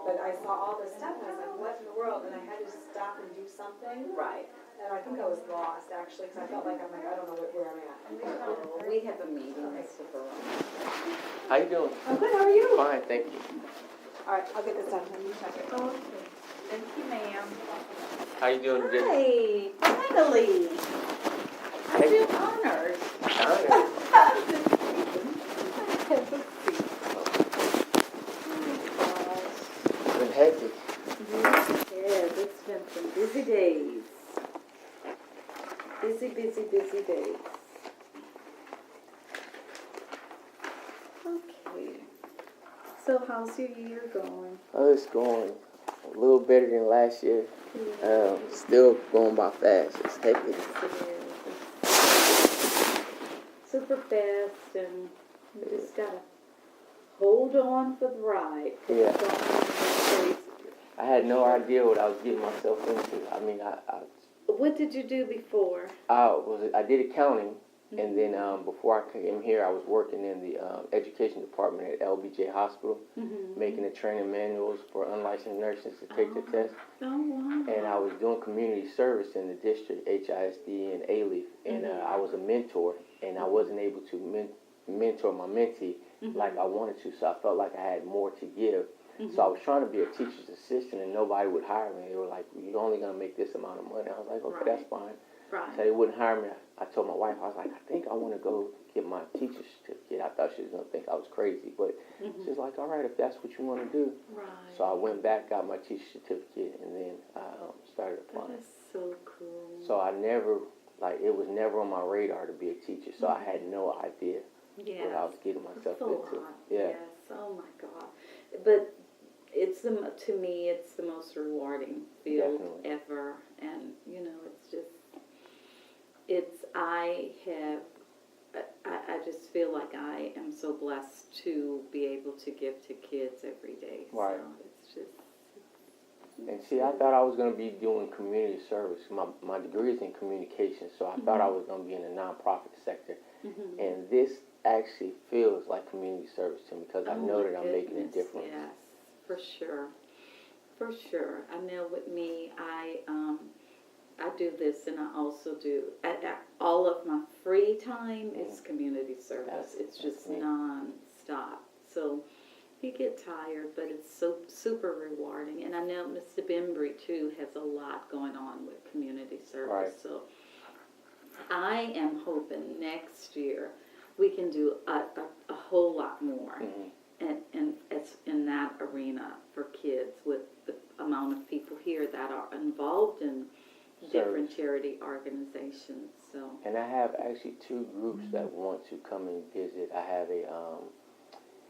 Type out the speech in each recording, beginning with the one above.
But I saw all this stuff, and I was like, what in the world? And I had to stop and do something. Right. And I think I was lost, actually, because I felt like I don't know where I'm at. We have a meeting, Mr. Burrow. How you doing? I'm good, how are you? Fine, thank you. All right, I'll get this done. Let me check it. Okay. Thank you, ma'am. How you doing today? Hi, finally. I feel honored. It's been hectic. Yes, it's been some busy days. Busy days. Okay. So how's your year going? Oh, it's going a little better than last year. Still going by fast. It's hectic. Super fast, and you just gotta hold on for the ride. Yeah. It's crazy. I had no idea what I was getting myself into. I mean, What did you do before? I did accounting, and then before I came here, I was working in the education department at LBJ Hospital, making the training manuals for unlicensed nurses to take the test. Oh, wow. And I was doing community service in the district, HISD and Alief, and I was a mentor, and I wasn't able to mentor my mentee like I wanted to, so I felt like I had more to give. So I was trying to be a teacher's assistant, and nobody would hire me. They were like, "You're only going to make this amount of money." I was like, "Okay, that's fine." Right. So they wouldn't hire me. I told my wife, I was like, "I think I want to go get my teacher's certificate." I thought she was going to think I was crazy, but she was like, "All right, if that's what you want to do." Right. So I went back, got my teacher's certificate, and then I started applying. That is so cool. So I never, it was never on my radar to be a teacher, so I had no idea what I was getting myself into. Yeah. Yes. Oh my God. But to me, it's the most rewarding field ever, and I just feel like I am so blessed to be able to give to kids every day. Right. So it's just. And see, I thought I was going to be doing community service. My degree is in communication, so I thought I was going to be in the nonprofit sector. And this actually feels like community service to me because I know that I'm making a difference. Yes, for sure. For sure. I know with me, I do this, and I also do, all of my free time is community service. It's just non-stop. So you get tired, but it's so super rewarding. And I know Mr. Bembry, too, has a lot going on with community service. Right. So I am hoping next year we can do a whole lot more in that arena for kids with the amount of people here that are involved in different charity organizations. So. And I have actually two groups that want to come and visit. I have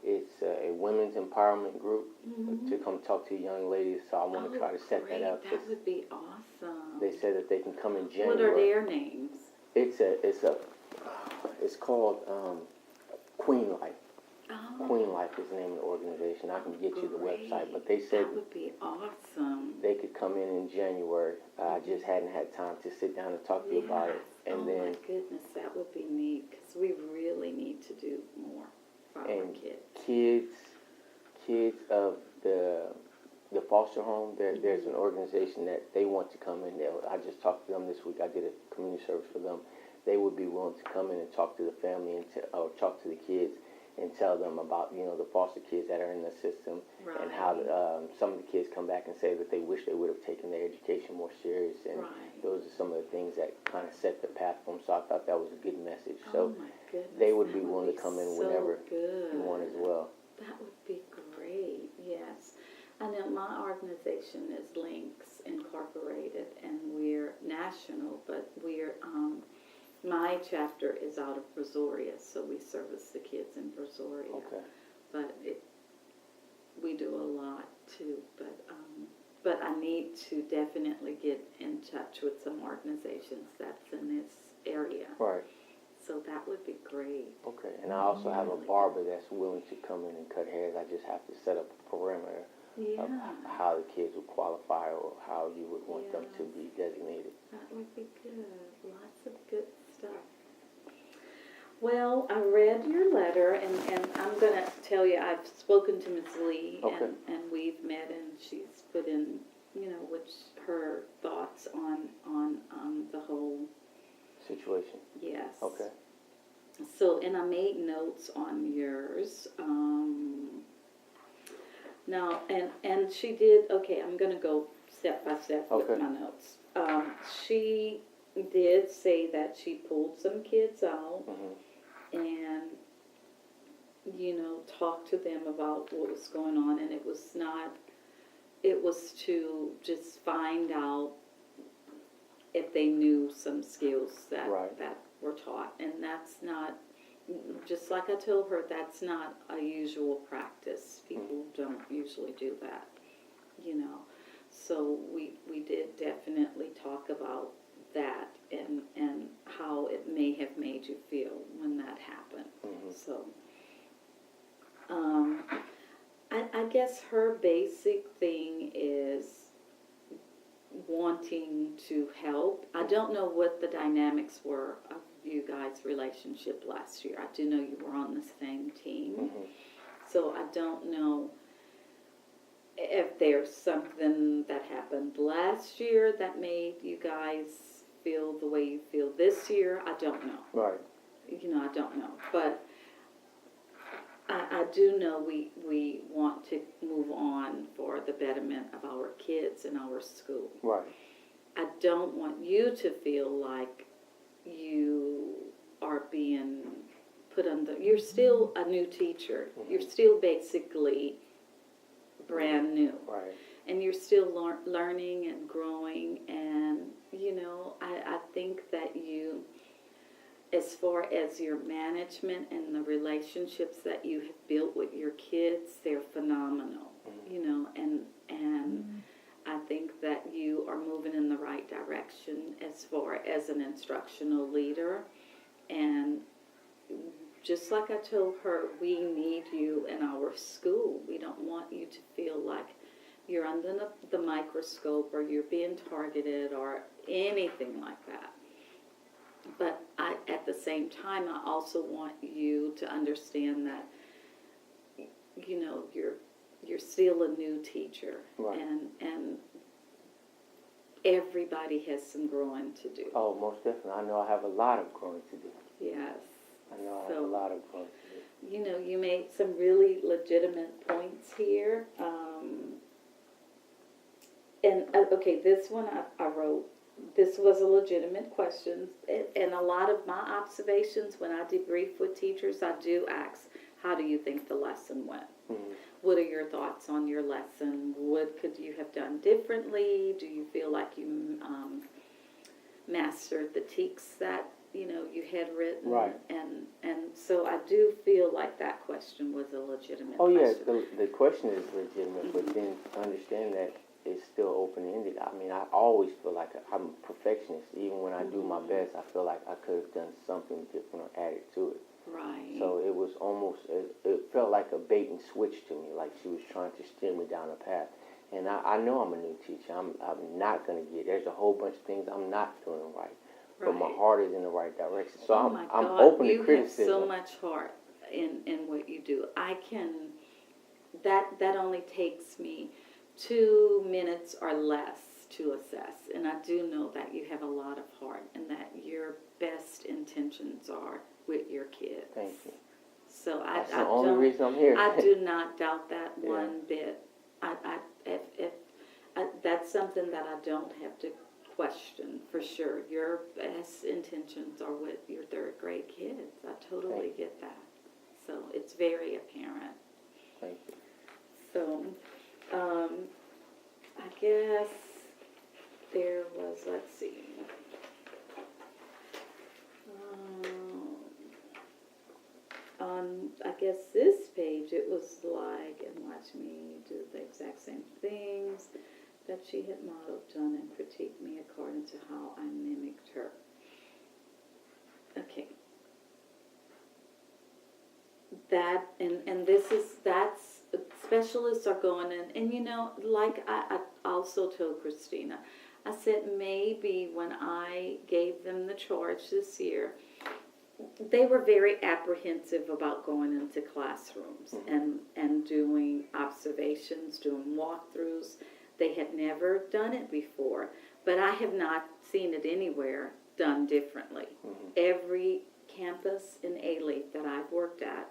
it's a women's empowerment group to come talk to young ladies. So I want to try to set that up. That would be awesome. They said that they can come in January. What are their names? It's called Queen Life. Oh. Queen Life is the name of the organization. I can get you the website, but they said that would be awesome. They could come in January. I just hadn't had time to sit down and talk to you about it. And my goodness, that would be neat because we really need to do more for our kids. Kids of the foster home. There's an organization that they want to come in. I just talked to them this week. I did a community service for them. They would be willing to come in and talk to the family or talk to the kids and tell them about, the foster kids that are in the system and how some of the kids come back and say that they wish they would have taken their education more serious. And those are some of the things that kind of set the path for them. So I thought that was a good message. So they would be willing to come in whenever you want as well. That would be great, yes. I know my organization is Links Incorporated, and we're national, but we're... my chapter is out of Brazoria, so we service the kids in Brazoria. Okay. But we do a lot too. But I need to definitely get in touch with some organizations that's in this area. Right. So that would be great. Okay. And I also have a barber that's willing to come in and cut hairs. I just have to set up a parameter of how the kids would qualify or how you would want them to be designated. That would be good. Lots of good stuff. Well, I read your letter, and I'm going to tell you, I've spoken to Ms. Li, and she's put in, which her thoughts on the whole situation. yes. Okay. So, and I made notes on yours. Now, and she did, okay, I'm going to go step by step with Okay. my notes. She did say that she pulled some kids out and, talked to them about what was going on. And it was to just find out if they knew some skills that were taught. And that's not, just like I told her, that's not a usual practice. People don't usually do that, So we did definitely talk about that and how it may have made you feel when that happened. So I guess her basic thing is wanting to help. I don't know what the dynamics were of you guys' relationship last year. I do know you were on the same team. So I don't know if there's something that happened last year that made you guys feel the way you feel this year. I don't know. Right. I don't know. But I do know we want to move on for the betterment of our kids and our school. Right. I don't want you to feel like you are being put under. You're still a new teacher. You're still basically brand new. Right. And you're still learning and growing. And, I think that you, as far as your management and the relationships that you have built with your kids, they're phenomenal, and I think that you are moving in the right direction as far as an instructional leader. And just like I told her, we need you in our school. We don't want you to feel like you're under the microscope or you're being targeted or anything like that. But at the same time, I also want you to understand that, you're still a new teacher. Right. And everybody has some growing to do. Oh, most definitely. I know I have a lot of growing to do. Yes. I know I have a lot of growing to do. You made some really legitimate points here. Okay, this one I wrote. This was a legitimate question, and a lot of my observations when I debrief with teachers, I do ask, how do you think the lesson went? What are your thoughts on your lesson? What could you have done differently? Do you feel like you mastered the teaks that you had written? Right. And so I do feel like that question was a legitimate question. Oh, yes, the question is legitimate, but then understand that it's still open-ended. I mean, I always feel like I'm a perfectionist. Even when I do my best, I feel like I could have done something different or added to it. Right. So it was almost, it felt like a bait and switch to me, like she was trying to steer me down a path. And I know I'm a new teacher. I'm not going to get, there's a whole bunch of things I'm not doing right. But my heart is in the right direction. So I'm open to criticism. You have so much heart in what you do. That only takes me 2 minutes or less to assess. And I do know that you have a lot of heart and that your best intentions are with your kids. Thank you. So That's the only reason I'm here. I do not doubt that one bit. That's something that I don't have to question for sure. Your best intentions are with your third grade kids. I totally get that. So it's very apparent. Thank you. So, I guess there was, let's see. On, I guess, this page, it was like, and watch me do the exact same things that she had modeled, done, and critiqued me according to how I mimicked her. Okay. That, and this is, that's, specialists are going in, and like I also told Christina, I said maybe when I gave them the charge this year, they were very apprehensive about going into classrooms and doing observations, doing walkthroughs. They had never done it before, but I have not seen it anywhere done differently. Every campus in Alief that I've worked at,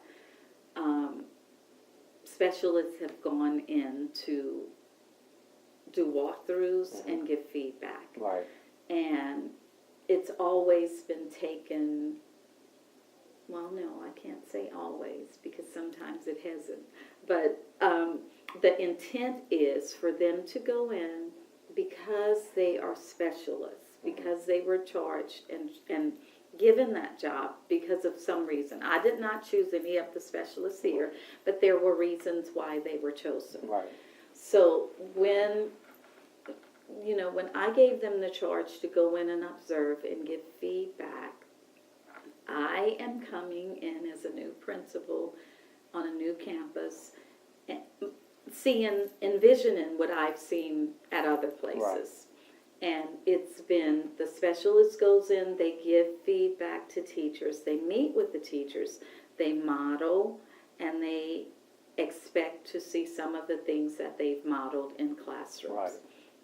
specialists have gone in to do walkthroughs and give feedback. Right. And it's always been taken, well, no, I can't say always, because sometimes it hasn't. But the intent is for them to go in because they are specialists, because they were charged and given that job because of some reason. I did not choose any of the specialists here, but there were reasons why they were chosen. Right. So when I gave them the charge to go in and observe and give feedback, I am coming in as a new principal on a new campus, and envisioning what I've seen at other places. Right. And it's been, the specialist goes in, they give feedback to teachers, they meet with the teachers, they model, and they expect to see some of the things that they've modeled in classrooms. Right.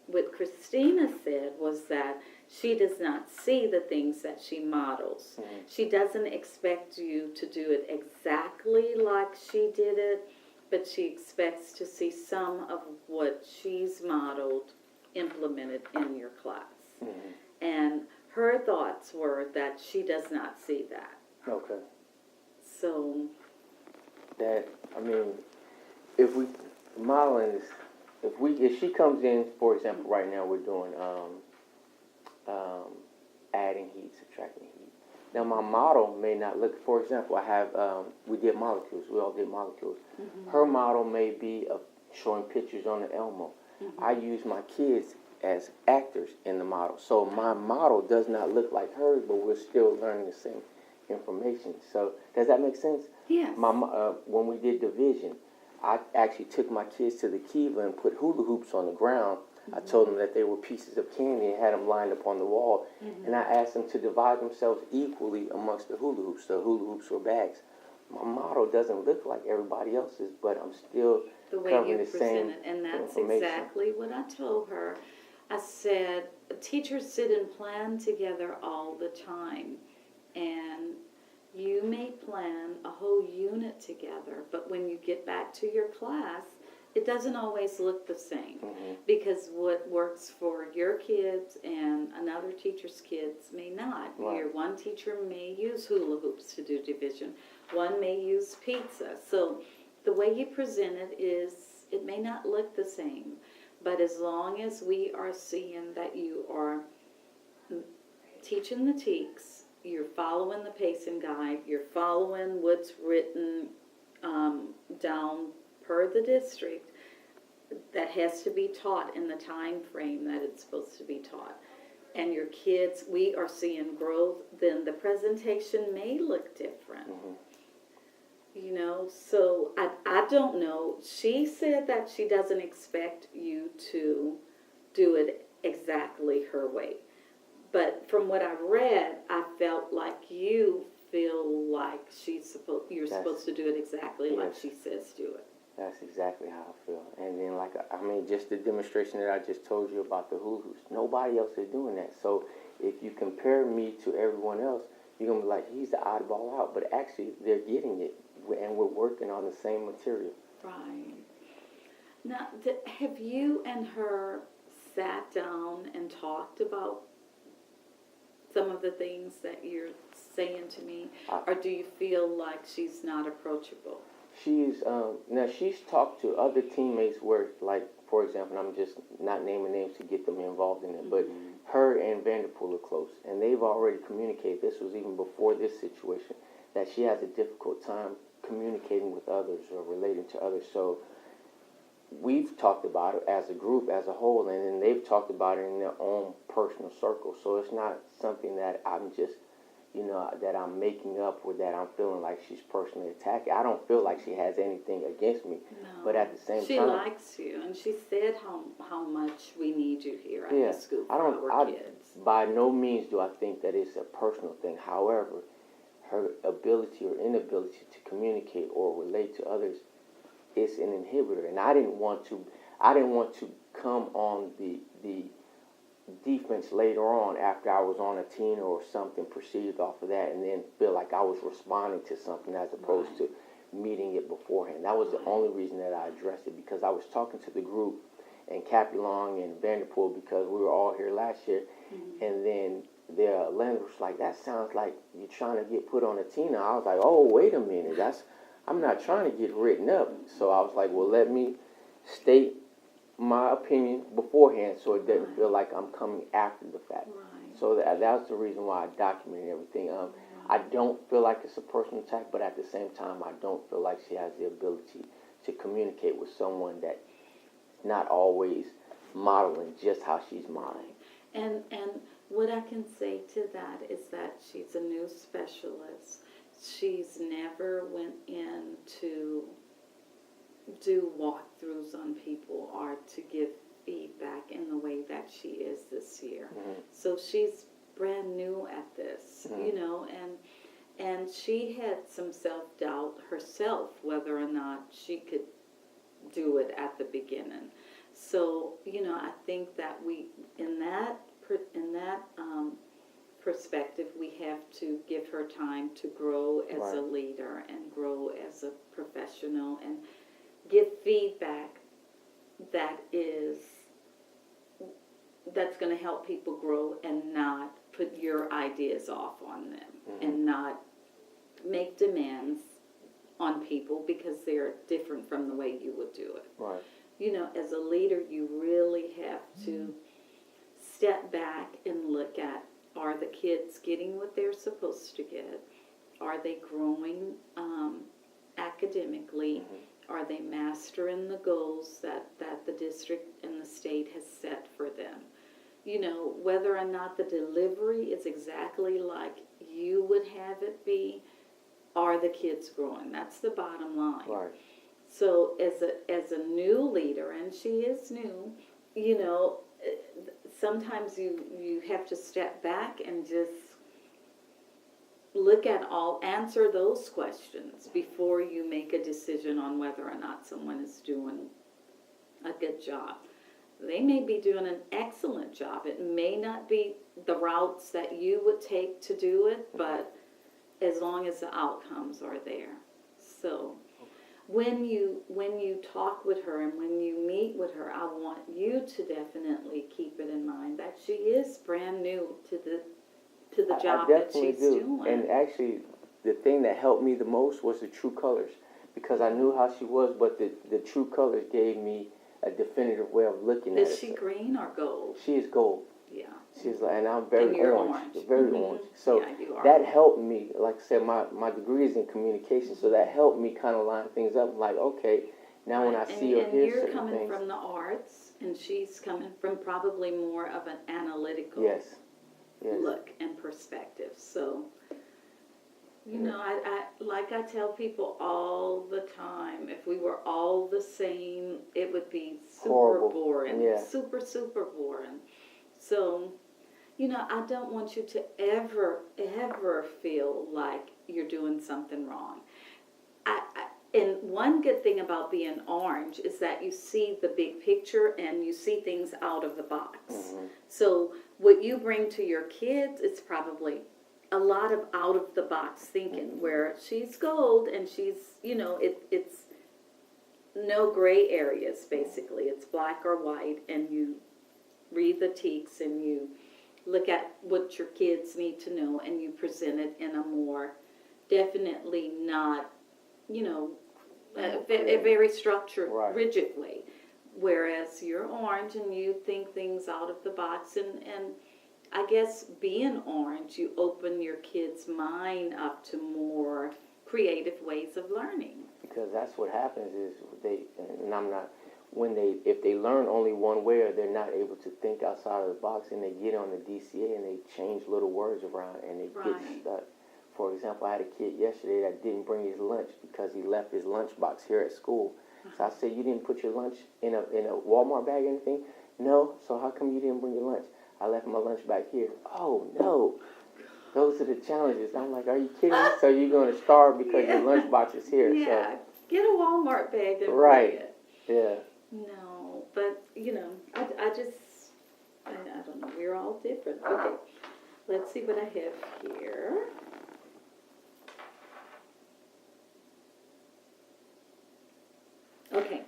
What Christina said was that she does not see the things that she models. She doesn't expect you to do it exactly like she did it, but she expects to see some of what she's modeled implemented in your class. And her thoughts were that she does not see that. Okay. So that, I mean, if we modeling is, if she comes in, for example, right now we're doing adding heat, subtracting heat. Now my model may not look, for example, I have we did molecules. We all did molecules. Her model may be of showing pictures on the Elmo. I use my kids as actors in the model, so my model does not look like hers, but we're still learning the same information. So does that make sense? yes. When we did division, I actually took my kids to the Kiva and put hula hoops on the ground. I told them that they were pieces of candy and had them lined up on the wall. And I asked them to divide themselves equally amongst the hula hoops. The hula hoops were bags. My model doesn't look like everybody else's, but I'm still the way covering you the present same it. And that's information. exactly what I told her. I said, teachers sit and plan together all the time. And you may plan a whole unit together, but when you get back to your class, it doesn't always look the same. Because what works for your kids and another teacher's kids may not. Right. One teacher may use hula hoops to do division. One may use pizza. So the way you present it is, it may not look the same. But as long as we are seeing that you are teaching the TEKS, you're following the pacing guide, you're following what's written down per the district that has to be taught in the time frame that it's supposed to be taught, and your kids, we are seeing growth, then the presentation may look different. You know, so I don't know. She said that she doesn't expect you to do it exactly her way. But from what I read, I felt like you feel like you're supposed to do it exactly like she says do it. That's exactly how I feel. And then, just the demonstration that I just told you about the hula hoops, nobody else is doing that. So if you compare me to everyone else, you're going to be like, he's the oddball out. But actually, they're getting it, and we're working on the same material. Right. Now, have you and her sat down and talked about some of the things that you're saying to me? Or do you feel like she's not approachable? She's now she's talked to other teammates where, like, for example, I'm just not naming names to get them involved in it, but her and Vanderpool are close, and they've already communicated, this was even before this situation, that she has a difficult time communicating with others or relating to others. So we've talked about it as a group, as a whole, and then they've talked about it in their own personal circle. So it's not something that I'm just, that I'm making up or that I'm feeling like she's personally attacking. I don't feel like she has anything against me. No. But at the same time, she likes you, and she said how much we need you here at the school for our kids. By no means do I think that it's a personal thing. However, her ability or inability to communicate or relate to others is an inhibitor. And I didn't want to come on the defense later on after I was on a teen or something perceived off of that, and then feel like I was responding to something as opposed to meeting it beforehand. That was the only reason that I addressed it, because I was talking to the group and Capulong and Vanderpool, because we were all here last year, and then the landlord was like, that sounds like you're trying to get put on a teen. I was like, oh, wait a minute, I'm not trying to get written up. So I was like, well, let me state my opinion beforehand so it doesn't feel like I'm coming after the fact. Right. So that's the reason why I documented everything. I don't feel like it's a personal attack, but at the same time, I don't feel like she has the ability to communicate with someone that's not always modeling just how she's modeling. And what I can say to that is that she's a new specialist. She's never went in to do walkthroughs on people or to give feedback in the way that she is this year. So she's brand new at this, you know, and she had some self-doubt herself whether or not she could do it at the beginning. So, you know, I think that we, in that perspective, we have to give her time to grow as a leader and grow as a professional and give feedback that's going to help people grow and not put your ideas off on them and not make demands on people because they're different from the way you would do it. Right. You know, as a leader, you really have to step back and look at, are the kids getting what they're supposed to get? Are they growing academically? Are they mastering the goals that the district and the state has set for them? You know, whether or not the delivery is exactly like you would have it be, are the kids growing? That's the bottom line. Right. So as a new leader, and she is new, you know, sometimes you have to step back and just answer those questions before you make a decision on whether or not someone is doing a good job. They may be doing an excellent job. It may not be the routes that you would take to do it, but as long as the outcomes are there. So when you talk with her and when you meet with her, I want you to definitely keep it in mind that she is brand new to the job that she's doing. And actually, the thing that helped me the most was the true colors, because I knew how she was, but the true colors gave me a definitive way of looking at it. Is she green or gold? She is gold. Yeah. She's like, and I'm very And you're orange. Very orange. So yeah, you are. that helped me. Like I said, my degree is in communication, so that helped me kind of line things up. Like, okay, now when I see or hear certain things. And you're coming from the arts, and she's coming from probably more of an analytical look and perspective. So, you know, I tell people all the time, if we were all the same, it would be super boring. Yeah. Super boring. So, you know, I don't want you to ever feel like you're doing something wrong. And one good thing about being orange is that you see the big picture and you see things out of the box. So what you bring to your kids is probably a lot of out of the box thinking, where she's gold and she's, you know, it's no gray areas basically. It's black or white, and you read the teaks and you look at what your kids need to know and you present it in a more definitely not, you know, a very structured, rigid way. Whereas you're orange and you think things out of the box, and I guess being orange, you open your kids' mind up to more creative ways of learning. Because that's what happens is if they learn only one way, or they're not able to think outside of the box, and they get on the DCA and they change little words around and they get stuck. For example, I had a kid yesterday that didn't bring his lunch because he left his lunchbox here at school. So I said, you didn't put your lunch in a Walmart bag or anything? No. So how come you didn't bring your lunch? I left my lunch back here. Oh, no. those are the challenges. I'm like, are you kidding me? So you're going to starve because your lunchbox is here. Yeah, get a Walmart bag and Right. bring it. Yeah. No, but, I don't know. We're all different. Okay, let's see what I have here. Okay,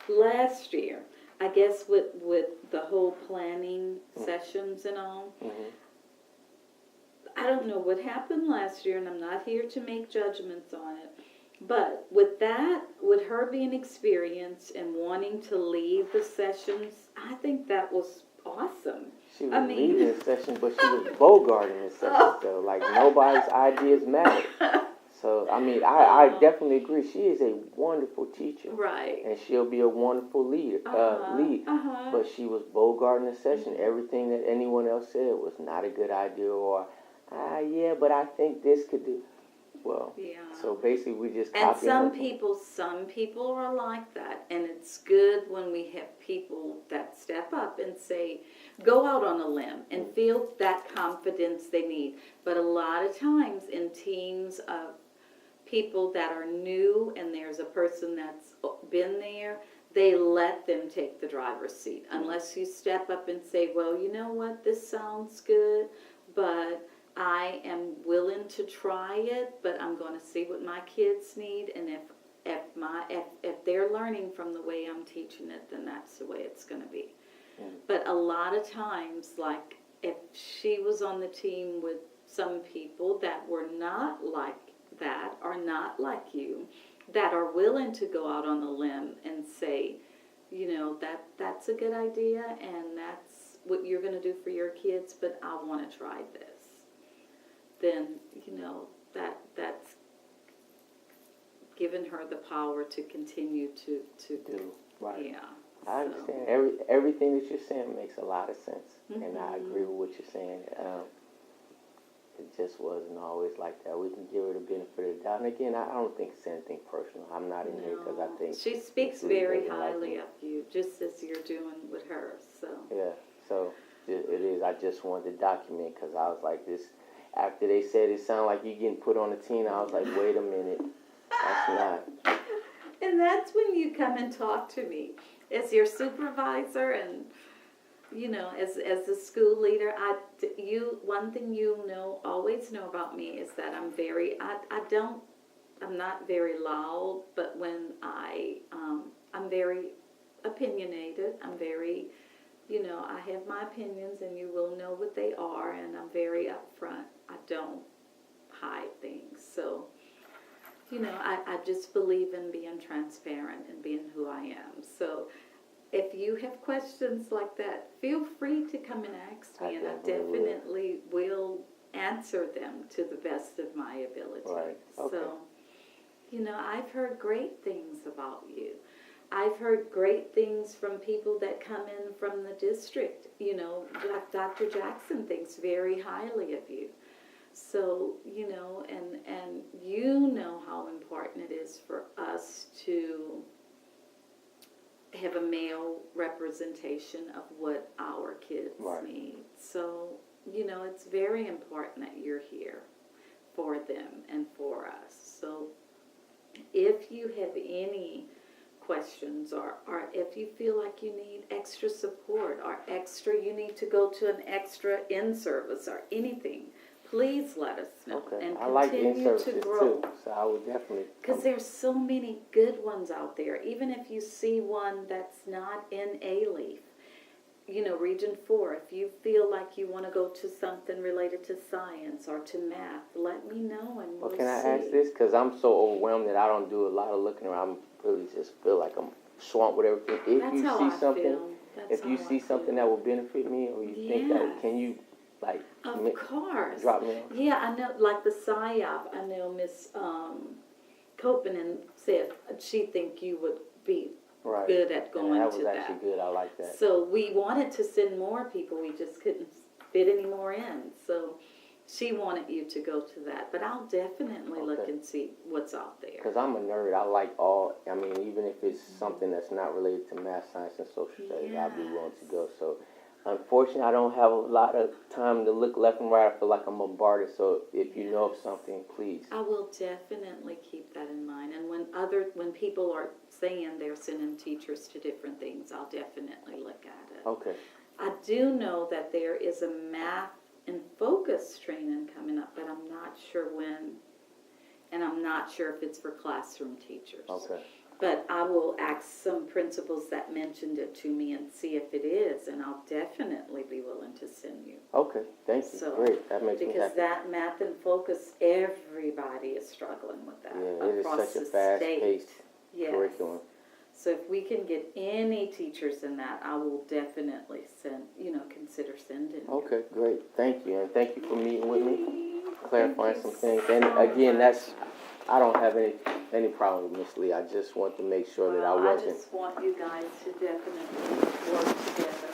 last year, I guess with the whole planning sessions and all, Mm-hmm. I don't know what happened last year, and I'm not here to make judgments on it. But with that, with her being experienced and wanting to lead the sessions, I think that was awesome. She was leading the session, but she was bogarting the session. So, like, nobody's ideas matter. So, I mean, I definitely agree. She is a wonderful teacher. Right. And she'll be a wonderful lead. But she was bogarting the session. Everything that anyone else said was not a good idea, or, yeah, but I think this could do. Well, Yeah. so basically we just And copy some people are like that, and it's good when we have people that step up and say, go out on a limb and feel that confidence they need. But a lot of times in teams of people that are new and there's a person that's been there, they let them take the driver's seat. Unless you step up and say, well, you know what, this sounds good, but I am willing to try it, but I'm going to see what my kids need, and if they're learning from the way I'm teaching it, then that's the way it's going to be. But a lot of times, like if she was on the team with some people that were not like that, or not like you, that are willing to go out on a limb and say, that's a good idea, and that's what you're going to do for your kids, but I want to try this. Then, that's given her the power to continue to do. Right. Yeah. I understand. Everything that you're saying makes a lot of sense. And I agree with what you're saying. It just wasn't always like that. We can give her the benefit of the doubt. And again, I don't think it's anything personal. I'm not in here because I think... She speaks very highly of you, just as you're doing with her, so... Yeah, so it is. I just wanted to document because I was like this... After they said it sounded like you getting put on a team, I was like, wait a minute, that's not. And that's when you come and talk to me as your supervisor and, as a school leader. One thing always know about me is that I'm not very loud, but when I'm very opinionated. I'm very, I have my opinions and you will know what they are, and I'm very upfront. I don't hide things. So, I just believe in being transparent and being who I am. So if you have questions like that, feel free to come and ask me, and I definitely will answer them to the best of my ability. Right. Okay. So, I've heard great things about you. I've heard great things from people that come in from the district. Dr. Jackson thinks very highly of you. So, and you know how important it is for us to have a male representation of what our kids need. So, it's very important that you're here for them and for us. So, if you have any questions, or if you feel like you need extra support, or you need to go to an extra in-service or anything, please let us know. Okay. And I like continue in-services to grow. too, so I would definitely... Because there's so many good ones out there. Even if you see one that's not in Alief, Region 4, if you feel like you want to go to something related to science or to math, let me know and we'll see. Can I ask this? Because I'm so overwhelmed that I don't do a lot of looking around. I really just feel like I'm swamped with everything. If you see something that will benefit me, or you think that, can you, of course. Drop me off? Yeah, I know, like the PSYOP, I know Miss Copeland said she think you would be good at going to that. That was actually good. I like that. So we wanted to send more people. We just couldn't fit any more in. So she wanted you to go to that. But I'll definitely look and see what's out there. Because I'm a nerd. I like even if it's something that's not related to math, science, and social studies, I'd be willing to go. So Unfortunately, I don't have a lot of time to look left and right. I feel like I'm bombarded. So if you know of something, please. I will definitely keep that in mind. And when people are saying they're sending teachers to different things, I'll definitely look at it. Okay. I do know that there is a math and focus training coming up, but I'm not sure when, and I'm not sure if it's for classroom teachers. Okay. But I will ask some principals that mentioned it to me and see if it is, and I'll definitely be willing to send you. Okay. Thank you. So, Great. That makes me because happy. that math and focus, everybody is struggling with that Yeah, it is across such a the fast-paced state. Yes. curriculum. So if we can get any teachers in that, I will definitely consider sending. you. Okay, great. Thank you, and thank you for meeting with me, clarifying Thank some you things. so And again, much. I don't have any problem with Miss Lee. I just want to make sure that I Well, wasn't. I just want you guys to definitely work together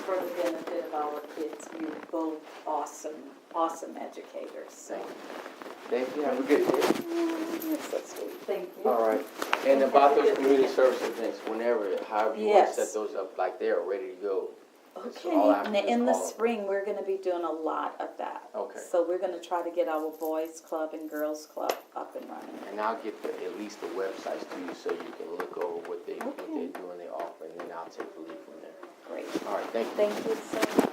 for the benefit of our kids. You're both awesome educators. So. Thank you. Have a good day. You're so sweet. Thank you. All right. And about those community service events, however you want to Yes. set those up, like they're ready to go. Okay, all I have to do is in the call them. spring, we're going to be doing a lot of that. Okay. So we're going to try to get our boys club and girls club up and running. And I'll get at least the websites to you so you can look over what they do and they offer, and then I'll take the lead from there. Great. All right. Thank you. Thank you so much.